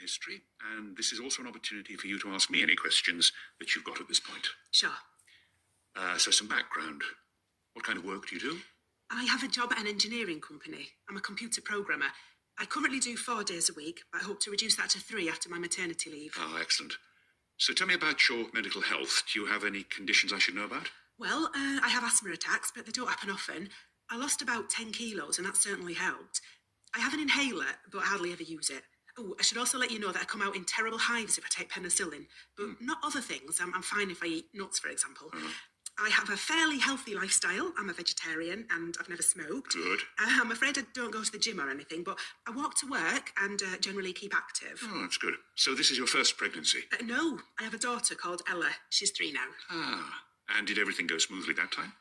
history, and this is also an opportunity for you to ask me any questions that you've got at this point. Sure. So some background. What kind of work do you do? I have a job at an engineering company. I'm a computer programmer. I currently do 4 days a week, but I hope to reduce that to 3 after my maternity leave. Oh, excellent. So tell me about your medical health. Do you have any conditions I should know about? Well, I have asthma attacks, but they don't happen often. I lost about 10 kilos, and that certainly helped. I have an inhaler, but I hardly ever use it. Oh, I should also let you know that I come out in terrible hives if I take penicillin, but not other things. I'm fine if I eat nuts, for example. I have a fairly healthy lifestyle. I'm a vegetarian and I've never smoked. Good. I'm afraid I don't go to the gym or anything, but I walk to work and generally keep active. Oh, that's good. So this is your first pregnancy? No, I have a daughter called Ella. She's 3 now. Ah, and did everything go smoothly that time?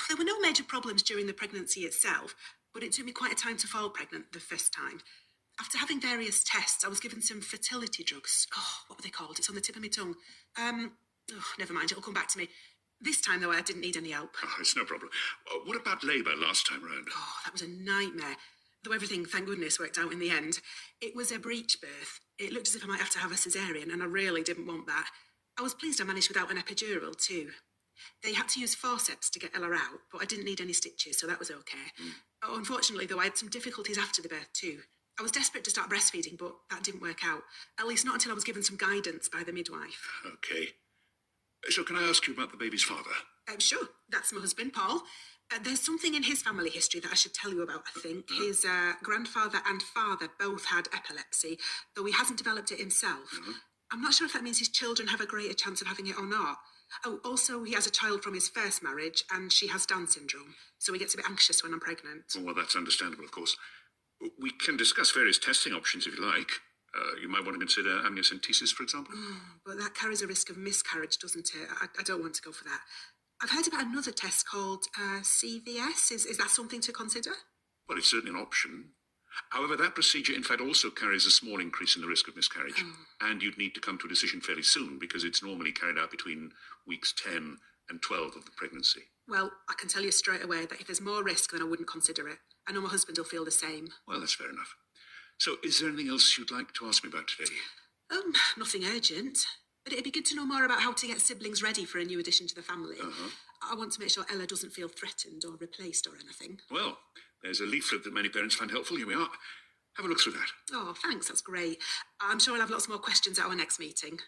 There were no major problems during the pregnancy itself, but it took me quite a time to fall pregnant the first time. After having various tests, I was given some fertility drugs. Oh, what were they called? It's on the tip of my tongue. Never mind, it'll come back to me. This time, though, I didn't need any help. Oh, it's no problem. What about labour last time round? Oh, that was a nightmare. Though everything, thank goodness, worked out in the end. It was a breech birth. It looked as if I might have to have a caesarean, and I really didn't want that. I was pleased I managed without an epidural, too. They had to use forceps to get Ella out, but I didn't need any stitches, so that was okay. Unfortunately, though, I had some difficulties after the birth, too. I was desperate to start breastfeeding, but that didn't work out. At least not until I was given some guidance by the midwife. Okay. So can I ask you about the baby's father? Sure. That's my husband, Paul. There's something in his family history that I should tell you about, I think. His grandfather and father both had epilepsy, though he hasn't developed it himself. I'm not sure if that means his children have a greater chance of having it or not. Oh, also, he has a child from his first marriage, and she has Down syndrome, so he gets a bit anxious when I'm pregnant. Oh, well, that's understandable, of course. We can discuss various testing options if you like. You might want to consider amniocentesis, for example. But that carries a risk of miscarriage, doesn't it? I don't want to go for that. I've heard about another test called CVS. Is that something to consider? Well, it's certainly an option. However, that procedure, in fact, also carries a small increase in the risk of miscarriage. And you'd need to come to a decision fairly soon, because it's normally carried out between weeks 10 and 12 of the pregnancy. Well, I can tell you straight away that if there's more risk, then I wouldn't consider it. I know my husband will feel the same. Well, that's fair enough. So, is there anything else you'd like to ask me about today? Nothing urgent. But it'd be good to know more about how to get siblings ready for a new addition to the family. I want to make sure Ella doesn't feel threatened or replaced or anything. Well, there's a leaflet that many parents find helpful. Here we are. Have a look through that. Oh, thanks. That's great. I'm sure I'll have lots more questions at our next meeting.